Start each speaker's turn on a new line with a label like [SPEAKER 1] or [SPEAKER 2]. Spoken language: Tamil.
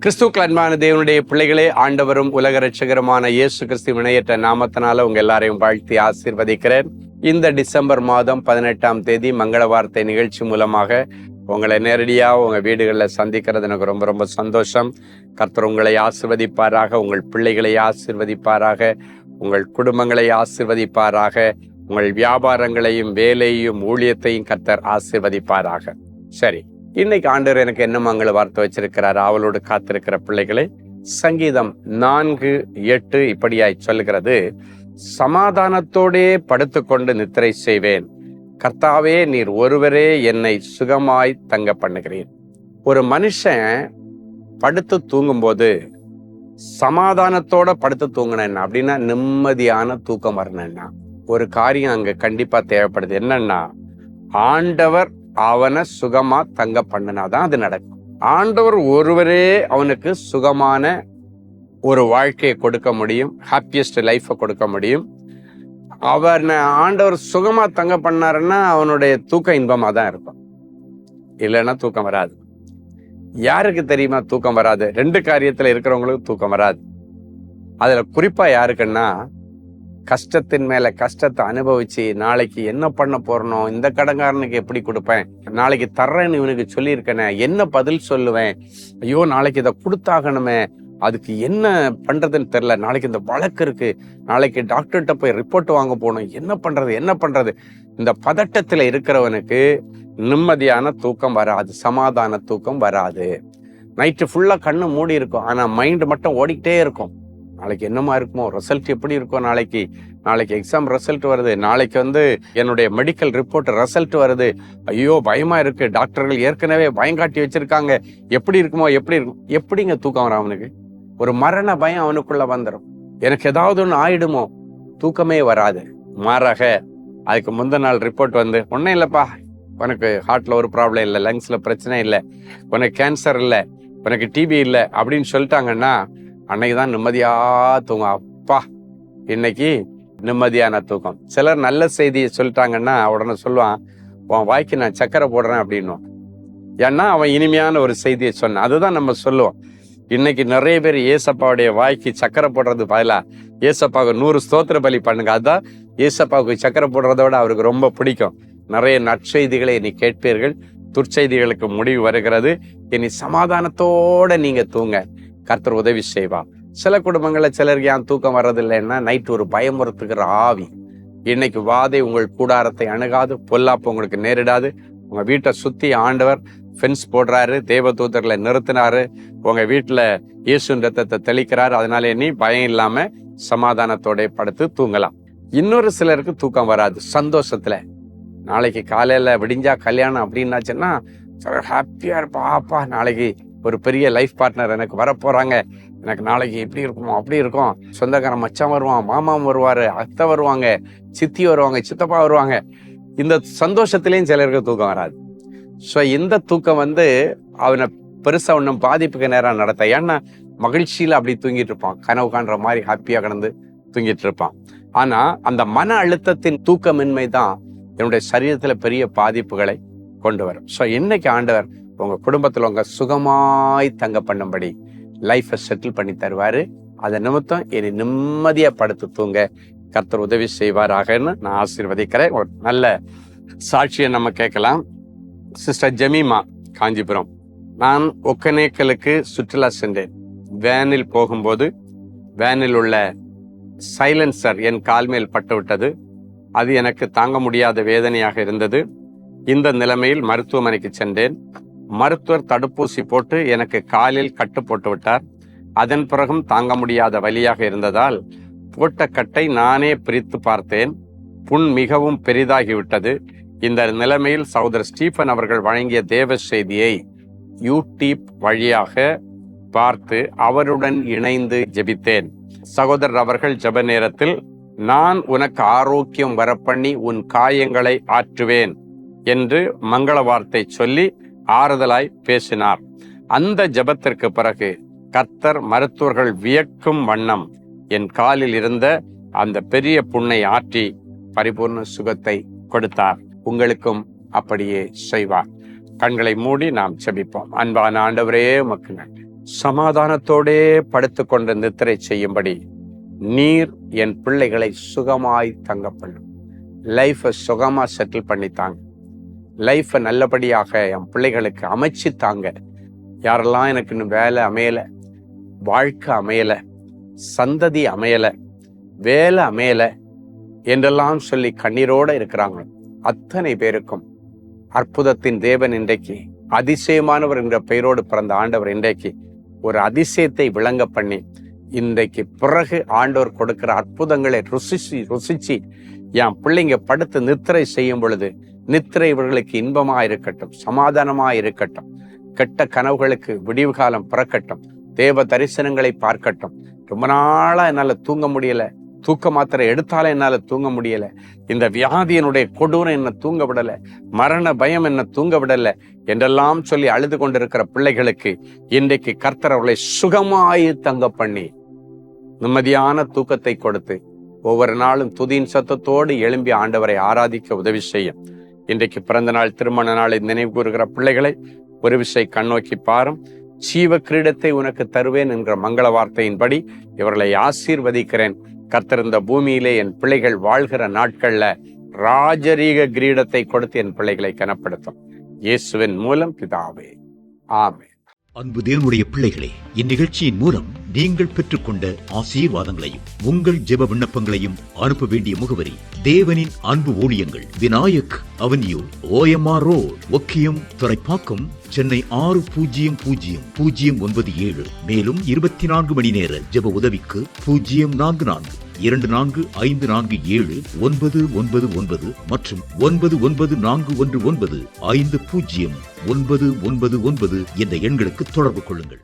[SPEAKER 1] கிறிஸ்துவுக்குள் அன்பான தேவனுடைய பிள்ளைகளே, ஆண்டவரும் உலக ரட்சகருமான இயேசு கிறிஸ்து இணையற்ற நாமத்தினால உங்க எல்லாரையும் வாழ்த்தி ஆசீர்வதிக்கிறேன். இந்த டிசம்பர் மாதம் 18ஆம் தேதி மங்கள வார்த்தை நிகழ்ச்சி மூலமாக உங்களை நேரடியாக உங்க வீடுகளில் சந்திக்கிறது எனக்கு ரொம்ப ரொம்ப சந்தோஷம். கர்த்தர் உங்களை ஆசீர்வதிப்பாராக, உங்கள் பிள்ளைகளை ஆசீர்வதிப்பாராக, உங்கள் குடும்பங்களை ஆசீர்வதிப்பாராக, உங்கள் வியாபாரங்களையும் வேலையையும் ஊழியத்தையும் கர்த்தர் ஆசீர்வதிப்பாராக. சரி, இன்னைக்கு ஆண்டவர் எனக்கு என்ன மங்கள வார்த்தை வச்சிருக்கிறார்? அவளோடு காத்திருக்கிற பிள்ளைகளை, சங்கீதம் 4:8 இப்படியாய் சொல்லுகிறது: சமாதானத்தோடே படுத்துக்கொண்டு நித்திரை செய்வேன், கர்த்தாவே நீர் ஒருவரே என்னை சுகமாய் தங்க பண்ணுகிறீர். ஒரு மனுஷன் படுத்து தூங்கும்போது சமாதானத்தோட படுத்து தூங்கினேன்னா அப்படின்னா நிம்மதியான தூக்கம் வரணும்னா ஒரு காரியம் அங்க கண்டிப்பா தேவைப்படுது. என்னன்னா, ஆண்டவர் அவனை சுகமா தங்க பண்ணினாதான் அது நடக்கும். ஆண்டவர் ஒருவரே அவனுக்கு சுகமான ஒரு வாழ்க்கையை கொடுக்க முடியும், ஹாப்பியஸ்ட் லைஃபை கொடுக்க முடியும். அவனை ஆண்டவர் சுகமா தங்க பண்ணாருன்னா அவனுடைய தூக்கம் இன்பமா தான் இருக்கும், இல்லைன்னா தூக்கம் வராது. யாருக்கு தெரியுமா தூக்கம் வராது? 2 காரியத்துல இருக்கிறவங்களுக்கு தூக்கம் வராது. அதுல குறிப்பா யாருக்குன்னா, கஷ்டத்தின் மேல கஷ்டத்தை அனுபவிச்சு நாளைக்கு என்ன பண்ண போறனோ, இந்த கடன்காரனுக்கு எப்படி கொடுப்பேன், நாளைக்கு தர்றேன்னு இவனுக்கு சொல்லியிருக்கேனே, என்ன பதில் சொல்லுவேன், ஐயோ நாளைக்கு இதை கொடுத்தாகணுமே, அதுக்கு என்ன பண்றதுன்னு தெரியல, நாளைக்கு இந்த வழக்கு இருக்கு, நாளைக்கு டாக்டர்கிட்ட போய் ரிப்போர்ட் வாங்க போகணும், என்ன பண்றது. இந்த பதட்டத்துல இருக்கிறவனுக்கு நிம்மதியான தூக்கம் வராது, சமாதான தூக்கம் வராது. நைட்டு ஃபுல்லா கண்ணு மூடி இருக்கும், ஆனா மைண்ட் மட்டும் ஓடிக்கிட்டே இருக்கும். நாளைக்கு என்னமா இருக்குமோ, ரிசல்ட் எப்படி இருக்கும், நாளைக்கு எக்ஸாம் ரிசல்ட் வருது, நாளைக்கு என்னுடைய மெடிக்கல் ரிப்போர்ட் ரிசல்ட் வருது, ஐயோ பயமா இருக்கு, டாக்டர்கள் ஏற்கனவே பயங்காட்டி வச்சிருக்காங்க, எப்படி இருக்குமோ. எப்படிங்க தூக்கம் வரும் அவனுக்கு? ஒரு மரண பயம் அவனுக்குள்ள வந்துடும். எனக்கு ஏதாவது ஒன்று ஆயிடுமோ, தூக்கமே வராது. மாறாக அதுக்கு முந்தின நாள் ரிப்போர்ட் ஒன்றும் இல்லைப்பா, உனக்கு ஹார்ட்ல ஒரு ப்ராப்ளம் இல்லை, லங்ஸ்ல பிரச்சனை இல்லை, உனக்கு கேன்சர் இல்லை, உனக்கு டிபி இல்லை அப்படின்னு சொல்லிட்டாங்கன்னா அன்னைக்குதான் நிம்மதியா தூங்கும். அப்பா இன்னைக்கு நிம்மதியான தூக்கம். சிலர் நல்ல செய்தியை சொல்லிட்டாங்கன்னா உடனே சொல்லுவான், உன் வாய்க்கு நான் சக்கரை போடுறேன் அப்படின்னும். ஏன்னா அவன் இனிமையான ஒரு செய்தியை சொன்னான். அதுதான் நம்ம சொல்லுவோம். இன்னைக்கு நிறைய பேர் ஏசப்பாவுடைய வாய்க்கு சக்கரை போடுறது பதிலா ஏசப்பாவுக்கு 100 ஸ்தோத்திர பலி பண்ணுங்க. அதுதான் ஏசப்பாவுக்கு சக்கரை போடுறதோட அவருக்கு ரொம்ப பிடிக்கும். நிறைய நற்செய்திகளை இனி கேட்பீர்கள், துர்ச்செய்திகளுக்கு முடிவு வருகிறது. இனி சமாதானத்தோட நீங்க தூங்க கர்த்தர் உதவி செய்வா. சில குடும்பங்கள்ல சிலருக்கு ஏன் தூக்கம் வர்றதில்லைன்னா, நைட்டு ஒரு பயமுறுத்துகிற ஆவி. இன்னைக்கு வாதை உங்கள் கூடாரத்தை அணுகாது, பொல்லாப்பு உங்களுக்கு நேரிடாது. உங்க வீட்டை சுத்தி ஆண்டவர் ஃபென்ஸ் போடுறாரு, தேவதூதர்களை நிறுத்தினாரு, உங்க வீட்டுல இயேசுவின் ரத்தத்தை தெளிக்கிறாரு. அதனால நீ பயம் இல்லாம சமாதானத்தோட படுத்து தூங்கலாம். இன்னொரு சிலருக்கு தூக்கம் வராது சந்தோஷத்துல. நாளைக்கு காலையில விடிஞ்சா கல்யாணம் அப்படின்னாச்சுன்னா ஹாப்பியா இருப்பா, நாளைக்கு ஒரு பெரிய லைஃப் பார்ட்னர் எனக்கு வரப்போறாங்க, எனக்கு நாளைக்கு எப்படி இருக்குமோ அப்படி இருக்கும், சொந்தக்காரன் மச்சான் வருவான், மாமாவும் வருவாரு, அத்தை வருவாங்க, சித்தி வருவாங்க, சித்தப்பா வருவாங்க. இந்த சந்தோஷத்திலையும் சிலருக்கு தூக்கம் வராது. ஸோ இந்த தூக்கம் அவனை பெருசா ஒன்றும் பாதிப்புக்கு நேரம் நடத்த. ஏன்னா மகிழ்ச்சியில அப்படி தூங்கிட்டு இருப்பான், கனவு காண்ற மாதிரி ஹாப்பியா கிடந்து தூங்கிட்டு இருப்பான். ஆனா அந்த மன அழுத்தத்தின் தூக்கமின்மை தான் என்னுடைய சரீரத்துல பெரிய பாதிப்புகளை கொண்டு வரும். ஸோ இன்னைக்கு ஆண்டவர் உங்க குடும்பத்துல உங்க சுகமாய் தங்க பண்ணும்படி லைஃபை செட்டில் பண்ணி தருவாரு. அதை நிமித்தம் இனி நிம்மதியா படுத்து தூங்க கர்த்தர் உதவி செய்வாராகன்னு நான் ஆசீர்வதிக்கிறேன். ஒரு நல்ல சாட்சியை நம்ம கேட்கலாம். Sister Jemima, Kanchipuram. நான் ஒக்கனேக்கலுக்கு சுற்றுலா சென்றேன். வேனில் போகும்போது வேனில் உள்ள சைலன்சர் என் கால் மேல் பட்டு விட்டது. அது எனக்கு தாங்க முடியாத வேதனையாக இருந்தது. இந்த நிலைமையில் மருத்துவமனைக்கு சென்றேன். மருத்துவர் தடுப்பூசி போட்டு எனக்கு காலில் கட்டு போட்டு விட்டார். அதன் பிறகும் தாங்க முடியாத வலியாக இருந்ததால் போட்ட கட்டை நானே பிரித்து பார்த்தேன். புண் மிகவும் பெரிதாகிவிட்டது. இந்த நிலைமையில் சகோதரர் ஸ்டீபன் அவர்கள் வழங்கிய தேவ செய்தியை யூடியூப் வழியாக பார்த்து அவருடன் இணைந்து ஜெபித்தேன். சகோதரர் அவர்கள் ஜெப நேரத்தில், நான் உனக்கு ஆரோக்கியம் வரப்பண்ணி உன் காயங்களை ஆற்றுவேன் என்று மங்கள வார்த்தை சொல்லி ஆறுதலாய் பேசினார். அந்த ஜெபத்திற்கு பிறகு கர்த்தர் மருத்துவர்கள் வியக்கும் வண்ணம் என் காலில் இருந்த அந்த பெரிய புண்ணை ஆற்றி பரிபூர்ண சுகத்தை கொடுத்தார். உங்களுக்கும் அப்படியே செய்வார். கண்களை மூடி நாம் ஜெபிப்போம். அன்பான ஆண்டவரே, உமக்கு நன்றி. சமாதானத்தோடே படுத்துக்கொண்டு நித்திரை செய்யும்படி நீர் என் பிள்ளைகளை சுகமாய் தங்க பண்ணும். லைஃபை சுகமா செட்டில் பண்ணித்தாங்க. லைஃபை நல்லபடியாக என் பிள்ளைகளுக்கு அமைச்சு தாங்க. யாரெல்லாம் எனக்கு இன்னும் வேலை அமையலை, வாழ்க்கை அமையலை, சந்ததி அமையலை, வேலை அமையலை என்றெல்லாம் சொல்லி கண்ணீரோட இருக்கிறாங்க, அத்தனை பேருக்கும் அற்புதத்தின் தேவன் இன்றைக்கு, அதிசயமானவர் என்ற பெயரோடு பிறந்த ஆண்டவர் இன்றைக்கு ஒரு அதிசயத்தை விளங்க பண்ணி, இன்றைக்கு பிறகு ஆண்டவர் கொடுக்கிற அற்புதங்களை ருசிச்சு என் பிள்ளைங்க படுத்து நித்திரை செய்யும் பொழுது நித்திரை இவர்களுக்கு இன்பமா இருக்கட்டும், சமாதானமா இருக்கட்டும், கெட்ட கனவுகளுக்கு விடிவு காலம் பிறக்கட்டும், தேவ தரிசனங்களை பார்க்கட்டும். ரொம்ப நாளா என்னால தூங்க முடியல, தூக்க மாத்திரை எடுத்தாலும் என்னால தூங்க முடியல, இந்த வியாதியினுடைய கொடூரம் என்ன தூங்க விடல, மரண பயம் என்ன தூங்க விடல என்றெல்லாம் சொல்லி அழுது கொண்டிருக்கிற பிள்ளைகளுக்கு இன்றைக்கு கர்த்தர் அவர்களை சுகமாய் தங்க பண்ணி நிம்மதியான தூக்கத்தை கொடுத்து ஒவ்வொரு நாளும் துதியின் சத்தத்தோடு எழும்பி ஆண்டவரை ஆராதிக்க உதவி செய்யும். இன்றைக்கு பிறந்த நாள், திருமண நாளை நினைவு கூறுகிற பிள்ளைகளை ஒரு விஷயம் கண்ணோக்கி பாரும். ஜீவ கிரீடத்தை உனக்கு தருவேன் என்கிற மங்கள வார்த்தையின்படி இவர்களை ஆசீர்வதிக்கிறேன். கர்த்தர் இந்த பூமியிலே என் பிள்ளைகள் வாழ்கிற நாட்கள்ல ராஜரீக கிரீடத்தை கொடுத்து என் பிள்ளைகளை கனப்படுத்தும். இயேசுவின் மூலம் பிதாவே, ஆமென்.
[SPEAKER 2] அன்பு தேவனுடைய பிள்ளைகளே, இந்நிகழ்ச்சியின் மூலம் நீங்கள் பெற்றுக்கொண்ட ஆசீர்வாதங்களையும் உங்கள் ஜெப விண்ணப்பங்களையும் அனுப்ப வேண்டிய முகவரி: தேவனின் அன்பு ஊழியங்கள், Vinayak avenue, OMR road, Okkiyam, Thoraipakkam, Chennai 600097. மேலும் 24 மணி நேர ஜெப உதவிக்கு 044-2454-7-999 மற்றும் 9941195099 என்ற எண்களுக்கு தொடர்பு கொள்ளுங்கள்.